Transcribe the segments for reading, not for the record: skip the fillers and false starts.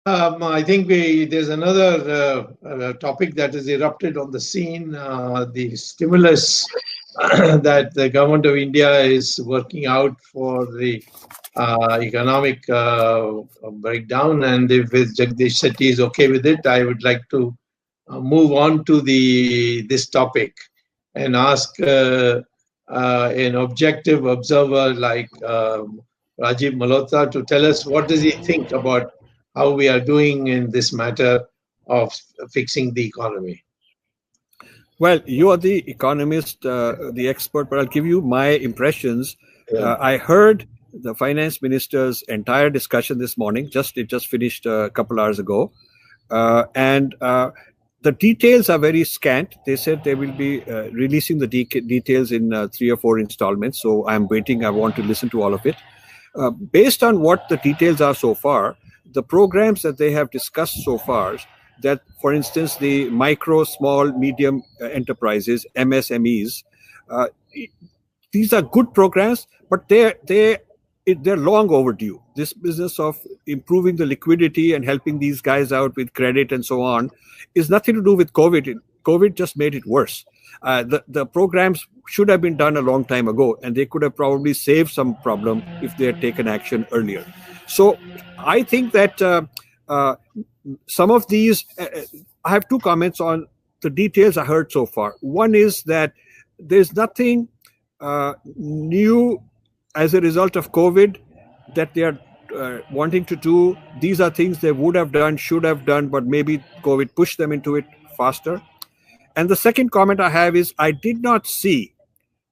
I think there's another topic that has erupted on the scene, the stimulus that the government of India is working out for the economic breakdown. And if Jagdish Shetty is okay with it, I would like to move on to this topic and ask an objective observer like Rajiv Malhotra to tell us what does he think about how we are doing in this matter of fixing the economy. Well, you are the economist, the expert, but I'll give you my impressions. Yeah. I heard the finance minister's entire discussion this morning. It just finished a couple hours ago, and the details are very scant. They said they will be releasing the details in 3 or 4 installments. So I'm waiting. I want to listen to all of it. Based on what the details are so far, the programs that they have discussed so far, that, for instance, the micro, small, medium enterprises, MSMEs, these are good programs, but they're long overdue. This business of improving the liquidity and helping these guys out with credit and so on is nothing to do with COVID. COVID just made it worse. The programs should have been done a long time ago, and they could have probably saved some problem if they had taken action earlier. So I think that some of these, I have 2 comments on the details I heard so far. One is that there's nothing new as a result of COVID that they are wanting to do. These are things they would have done, should have done, but maybe COVID pushed them into it faster. And the second comment I have is I did not see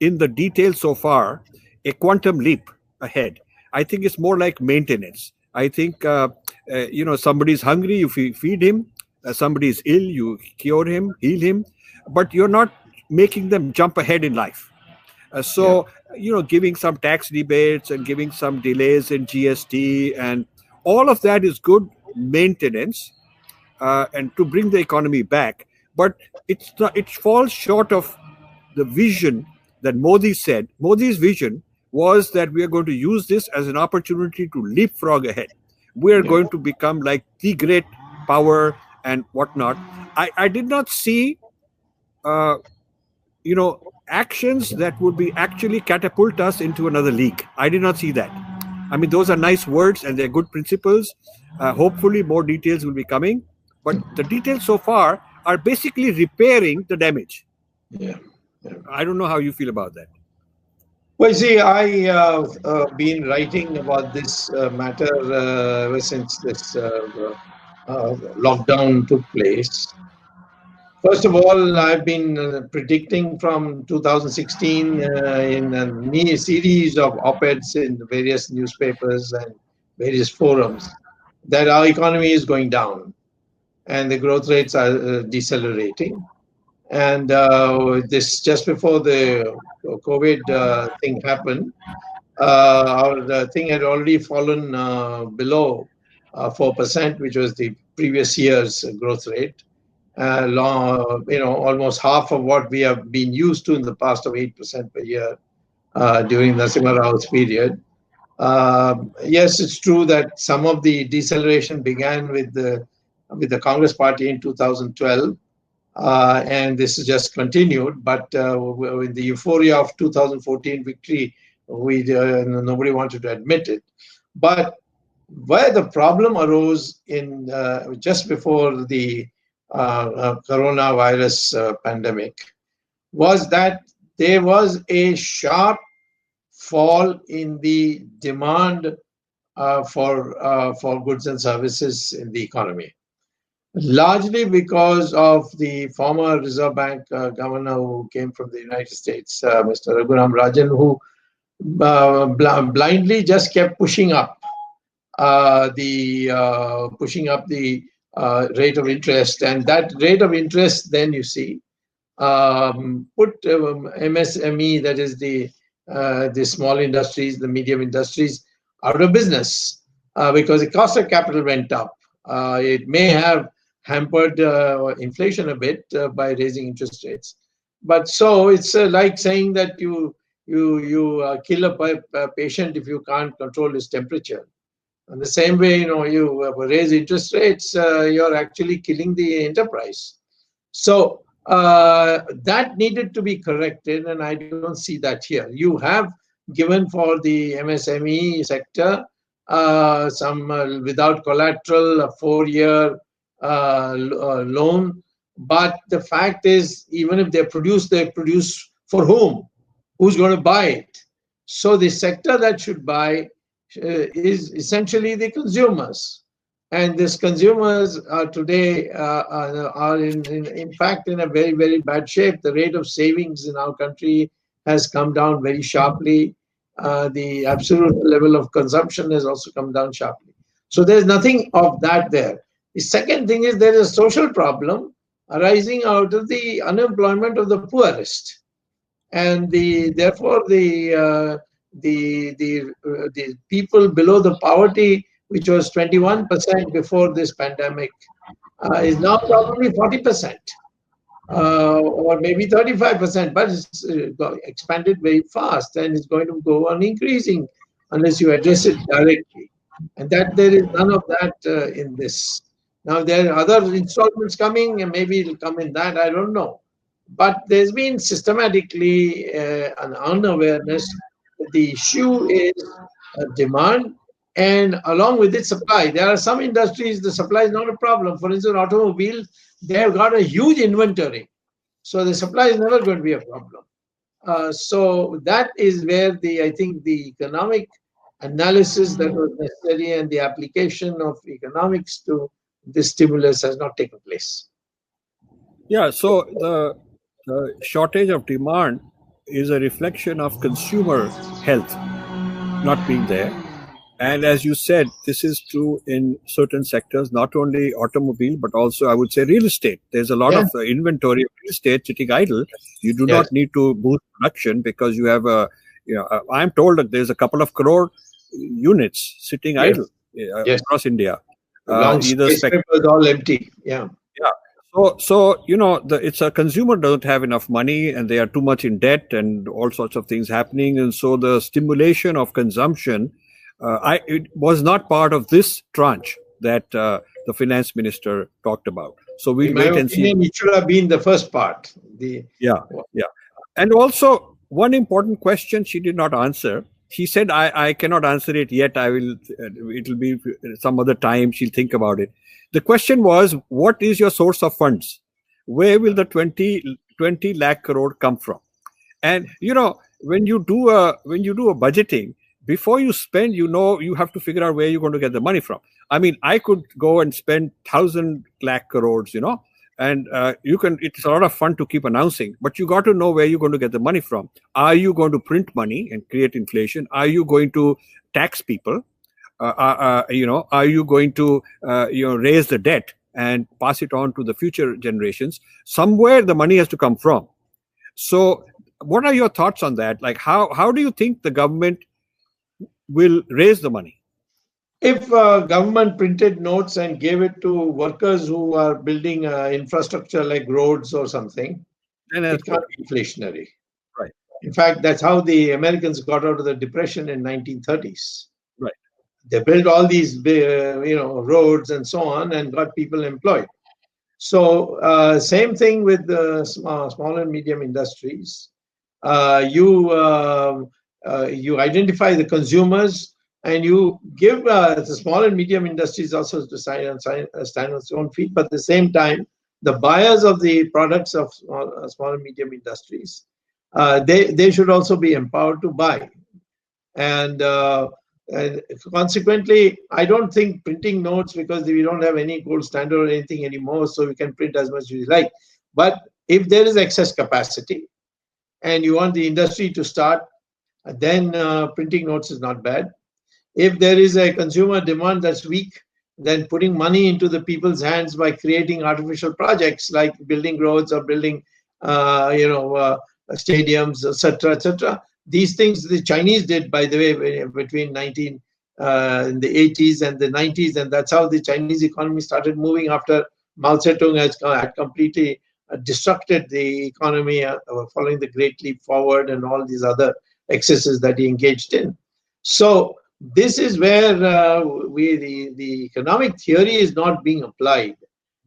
in the details so far a quantum leap ahead. I think it's more like maintenance. I think, somebody's hungry, you feed him. Somebody's ill, you cure him, heal him. But you're not making them jump ahead in life. Giving some tax rebates and giving some delays in GST and all of that is good maintenance and to bring the economy back. But it falls short of the vision that Modi said. Modi's vision was that we are going to use this as an opportunity to leapfrog ahead. We are going to become like the great power and whatnot. I did not see, actions that would be actually catapult us into another league. I did not see that. I mean, those are nice words and they're good principles. Hopefully more details will be coming. But the details so far are basically repairing the damage. Yeah. I don't know how you feel about that. Well, see, I have been writing about this matter ever since this lockdown took place. First of all, I've been predicting from 2016 in a series of op-eds in various newspapers and various forums that our economy is going down and the growth rates are decelerating. And this just before the COVID thing happened, our thing had already fallen below 4%, which was the previous year's growth rate. Almost half of what we have been used to in the past of 8% per year during Narasimha Rao's period. Yes, it's true that some of the deceleration began with the Congress Party in 2012. And this is just continued, but with the euphoria of 2014 victory, nobody wanted to admit it. But where the problem arose in just before the coronavirus pandemic was that there was a sharp fall in the demand for goods and services in the economy. Largely because of the former Reserve Bank governor who came from the United States, Mr. Raghuram Rajan, who blindly just kept pushing up the rate of interest, and that rate of interest, then you see, put MSME, that is the small industries, the medium industries, out of business because the cost of capital went up. It may have hampered inflation a bit by raising interest rates, but so it's like saying that you kill a patient if you can't control his temperature. In the same way, you raise interest rates, you're actually killing the enterprise. So that needed to be corrected, and I don't see that here. You have given for the MSME sector some without collateral, a 4-year loan. But the fact is, even if they produce for whom? Who's going to buy it? So the sector that should buy is essentially the consumers. And these consumers are today are in fact in a very, very bad shape. The rate of savings in our country has come down very sharply. The absolute level of consumption has also come down sharply. So there's nothing of that there. The second thing is there is a social problem arising out of the unemployment of the poorest, and therefore the people below the poverty, which was 21% before this pandemic, is now probably 40%. Or maybe 35%, but it's expanded very fast and it's going to go on increasing unless you address it directly. And that there is none of that in this. Now there are other installments coming, and maybe it'll come in that, I don't know. But there's been systematically an unawareness. The issue is demand, and along with it, supply. There are some industries, the supply is not a problem. For instance, automobile, they have got a huge inventory. So the supply is never going to be a problem. So that is where I think the economic analysis that was necessary and the application of economics to this stimulus has not taken place. Yeah, so the shortage of demand is a reflection of consumer health not being there. And as you said, this is true in certain sectors, not only automobile, but also I would say real estate. There's a lot of inventory of real estate sitting idle. You do not need to boost production because you have I'm told that there's a couple of crore units sitting idle across India. Either is all empty. Yeah. So it's a consumer doesn't have enough money and they are too much in debt and all sorts of things happening. And so the stimulation of consumption, it was not part of this tranche that the finance minister talked about. So we'll wait and see. It should have been the first part. Yeah. And also, one important question she did not answer. She said, I cannot answer it yet. It'll be some other time. She'll think about it. The question was, what is your source of funds? Where will the 20 lakh crore come from? And, when you do a budgeting, before you spend, you have to figure out where you're going to get the money from. I mean, I could go and spend 1,000 lakh crores, and it's a lot of fun to keep announcing, but you got to know where you're going to get the money from. Are you going to print money and create inflation? Are you going to tax people? Are you going to raise the debt and pass it on to the future generations? Somewhere the money has to come from. So what are your thoughts on that? Like, how do you think the government will raise the money? If government printed notes and gave it to workers who are building infrastructure like roads or something, then it can't be inflationary. Right. In fact, that's how the Americans got out of the Depression in 1930s. Right. They built all these roads and so on and got people employed. So same thing with the small and medium industries. You identify the consumers, and you give the small and medium industries also to stand on its own feet. But at the same time, the buyers of the products of small and medium industries, they should also be empowered to buy. And consequently, I don't think printing notes, because we don't have any gold standard or anything anymore, so we can print as much as we like. But if there is excess capacity and you want the industry to start, then printing notes is not bad. If there is a consumer demand that's weak, then putting money into the people's hands by creating artificial projects like building roads or building, stadiums, etc. These things the Chinese did, by the way, between in the 80s and the 90s, and that's how the Chinese economy started moving after Mao Zedong had completely destructed the economy following the Great Leap Forward and all these other excesses that he engaged in. So this is where the economic theory is not being applied.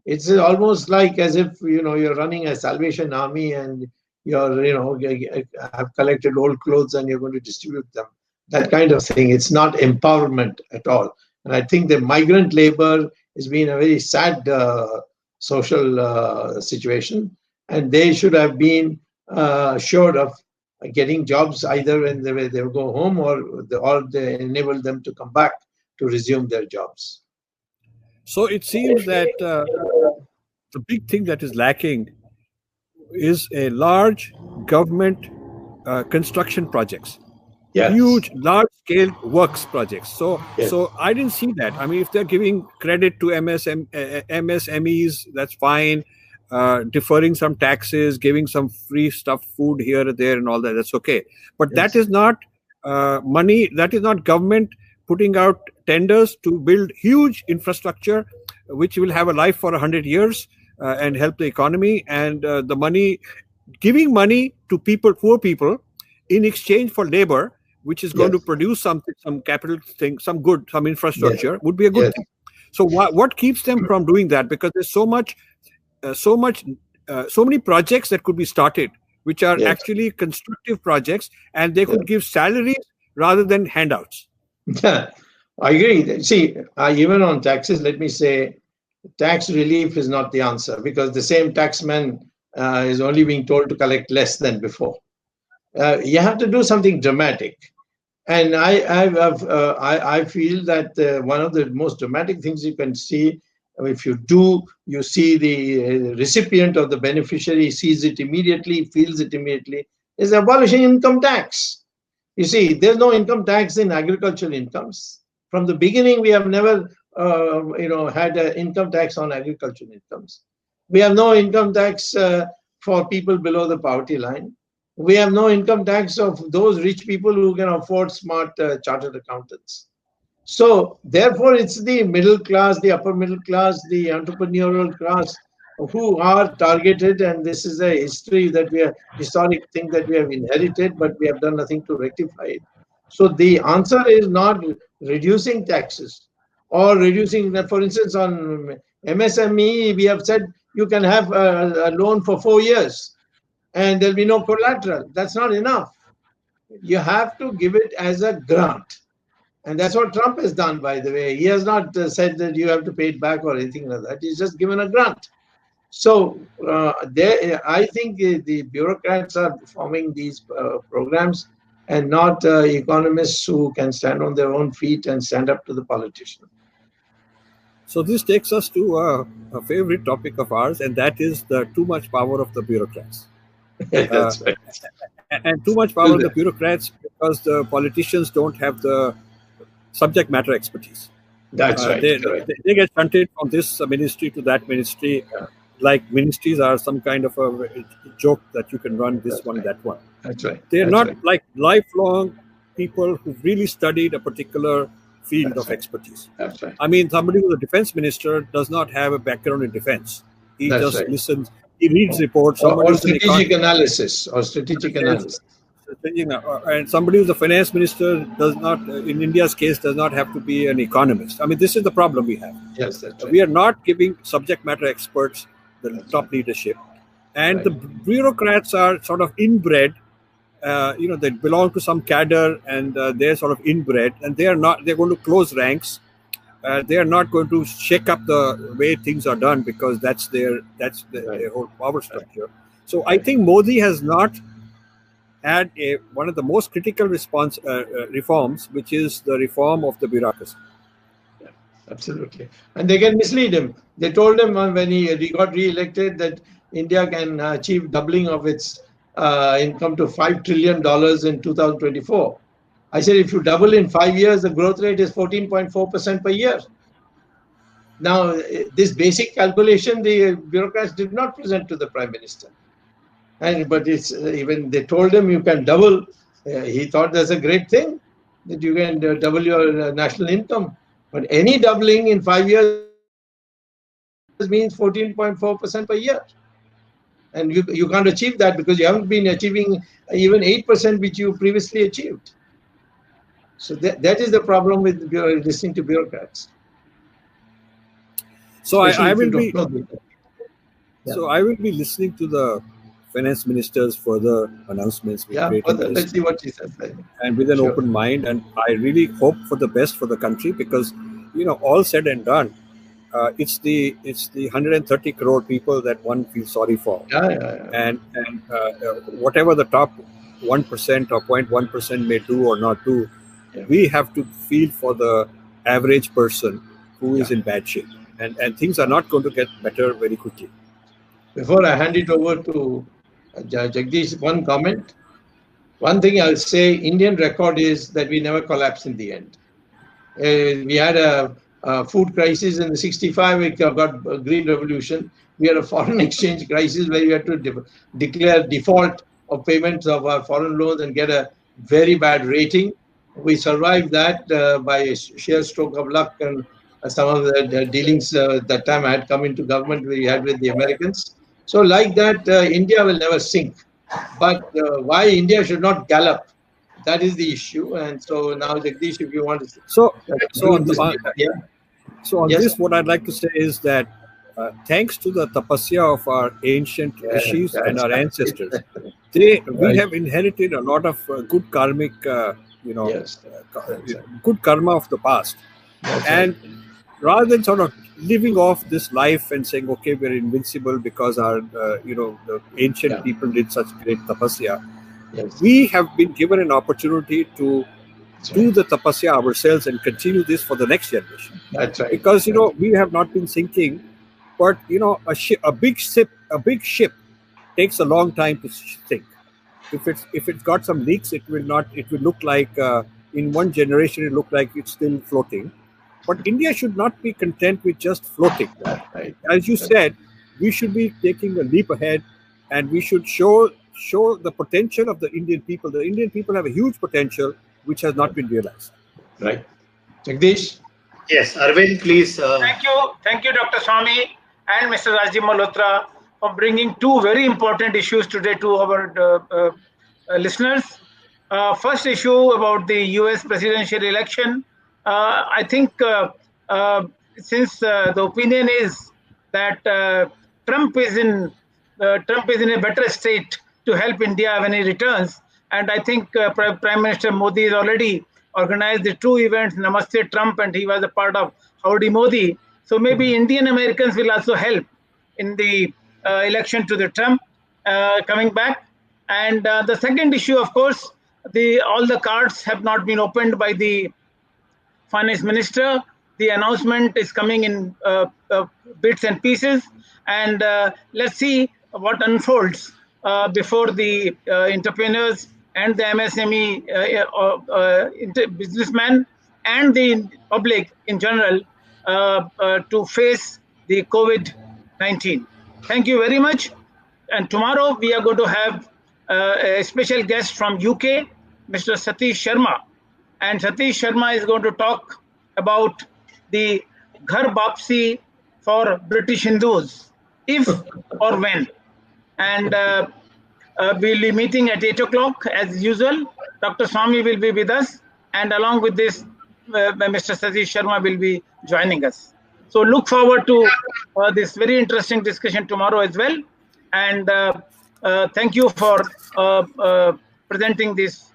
It's almost like as if you're running a Salvation Army and you're have collected old clothes and you're going to distribute them. That kind of thing. It's not empowerment at all. And I think the migrant labor has been a very sad social situation, and they should have been assured of getting jobs either when they go home or they enable them to come back to resume their jobs. So it seems that the big thing that is lacking is a large government construction projects. Yes. Huge, large-scale works projects. So I didn't see that. I mean, if they're giving credit to MSMEs, that's fine. Deferring some taxes, giving some free stuff, food here or there, and all that, that's okay. But that is not money. That is not government putting out tenders to build huge infrastructure, which will have a life for 100 years and help the economy. And the money, giving money to people, poor people, in exchange for labor, which is going to produce something, some capital thing, some good, some infrastructure, would be a good thing. So what keeps them from doing that? Because there's so many projects that could be started, which are actually constructive projects, and they could give salaries rather than handouts. Yeah, I agree. See, even on taxes, let me say, tax relief is not the answer, because the same taxman is only being told to collect less than before. You have to do something dramatic. And I feel that one of the most dramatic things you can see, if you see the recipient of the beneficiary sees it immediately, feels it immediately, is abolishing income tax. You see, there's no income tax in agricultural incomes. From the beginning, we have never had an income tax on agricultural incomes. We have no income tax for people below the poverty line. We have no income tax of those rich people who can afford smart chartered accountants. So therefore, it's the middle class, the upper middle class, the entrepreneurial class who are targeted, and this is a historic thing that we have inherited, but we have done nothing to rectify it. So the answer is not reducing taxes or reducing, for instance, on MSME, we have said you can have a loan for 4 years and there'll be no collateral. That's not enough. You have to give it as a grant. And that's what Trump has done, by the way. He has not said that you have to pay it back or anything like that. He's just given a grant. So I think the bureaucrats are forming these programs and not economists who can stand on their own feet and stand up to the politician. So this takes us to a favorite topic of ours, and that is the too much power of the bureaucrats. That's right. And too much power of the bureaucrats because the politicians don't have the subject matter expertise. That's right. They get shunted from this ministry to that ministry, like ministries are some kind of a joke that you can run this one, that one. That's right. They're not like lifelong people who've really studied a particular field of expertise. That's right. I mean, somebody who's a defense minister does not have a background in defense. He just listens. He reads reports. Or strategic analysis. And somebody who's a finance minister does not, in India's case, does not have to be an economist. I mean, this is the problem we have. Yes, that's right. We are not giving subject matter experts the top leadership. And the bureaucrats are sort of inbred. They belong to some cadre and they're sort of inbred. And they're going to close ranks. They are not going to shake up the way things are done because that's their whole power structure. So I think Modi has not had one of the most critical reforms, which is the reform of the bureaucracy. Yeah, absolutely. And they can mislead him. They told him when he got re-elected that India can achieve doubling of its income to $5 trillion in 2024. I said, if you double in 5 years, the growth rate is 14.4% per year. Now, this basic calculation, the bureaucrats did not present to the Prime Minister. But it's even they told him you can double. He thought that's a great thing, that you can double your national income. But any doubling in 5 years means 14.4% per year. And you can't achieve that because you haven't been achieving even 8%, which you previously achieved. So that is the problem with listening to bureaucrats. So I will be. Yeah. So I will be listening to the finance minister's further announcements. Let's see what she says. And with an open mind, and I really hope for the best for the country, because all said and done, it's the 130 crore people that one feels sorry for. And whatever the top 1% or 0.1% may do or not do, we have to feel for the average person who is in bad shape, and things are not going to get better very quickly. Before I hand it over to Jagdish, one comment. One thing I'll say, Indian record is that we never collapsed in the end. We had a food crisis in the 65, we got a green revolution. We had a foreign exchange crisis where we had to declare default of payments of our foreign loans and get a very bad rating. We survived that by a sheer stroke of luck, and some of the dealings that time I had come into government we had with the Americans. So like that, India will never sink. But why India should not gallop? That is the issue. And so now, Jagdish, if you want to... So on this, what I'd like to say is that thanks to the tapasya of our ancient rishis and our ancestors, we have inherited a lot of good karmic, good karma of the past. And rather than sort of living off this life and saying, okay, we're invincible because our, the ancient people did such great tapasya, we have been given an opportunity to do the tapasya ourselves and continue this for the next generation. That's right. Because, we have not been sinking, but, a big ship takes a long time to sink. If it's got some leaks, it will look like, in one generation, it look like it's still floating. But India should not be content with just floating. As you said, we should be taking a leap ahead, and we should show the potential of the Indian people. The Indian people have a huge potential which has not been realized. Right. Jagdish? Yes, Arvind, please. Thank you, Dr. Swamy and Mr. Rajiv Malhotra for bringing two very important issues today to our listeners. First issue about the US presidential election. I think since the opinion is that Trump is in a better state to help India when he returns, and I think Prime Minister Modi has already organized the two events, Namaste Trump, and he was a part of Howdy Modi. So maybe Indian Americans will also help in the election to the Trump coming back. And the second issue, of course, all the cards have not been opened by the finance minister. The announcement is coming in bits and pieces, and let's see what unfolds before the entrepreneurs and the MSME businessmen and the public in general to face the COVID-19. Thank you very much. And tomorrow we are going to have a special guest from UK, Mr. Satish Sharma. And Satish Sharma is going to talk about the Ghar Bapsi for British Hindus, if or when. And we'll be meeting at 8 o'clock as usual. Dr. Swamy will be with us. And along with this, Mr. Satish Sharma will be joining us. So look forward to this very interesting discussion tomorrow as well. And thank you for presenting this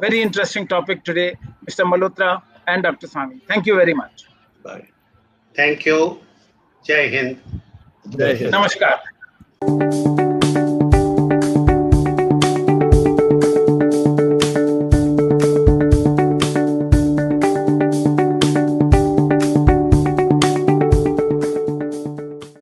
very interesting topic today, Mr. Malhotra and Dr. Swamy. Thank you very much. Bye. Thank you. Jai Hind. Jai Hind. Namaskar.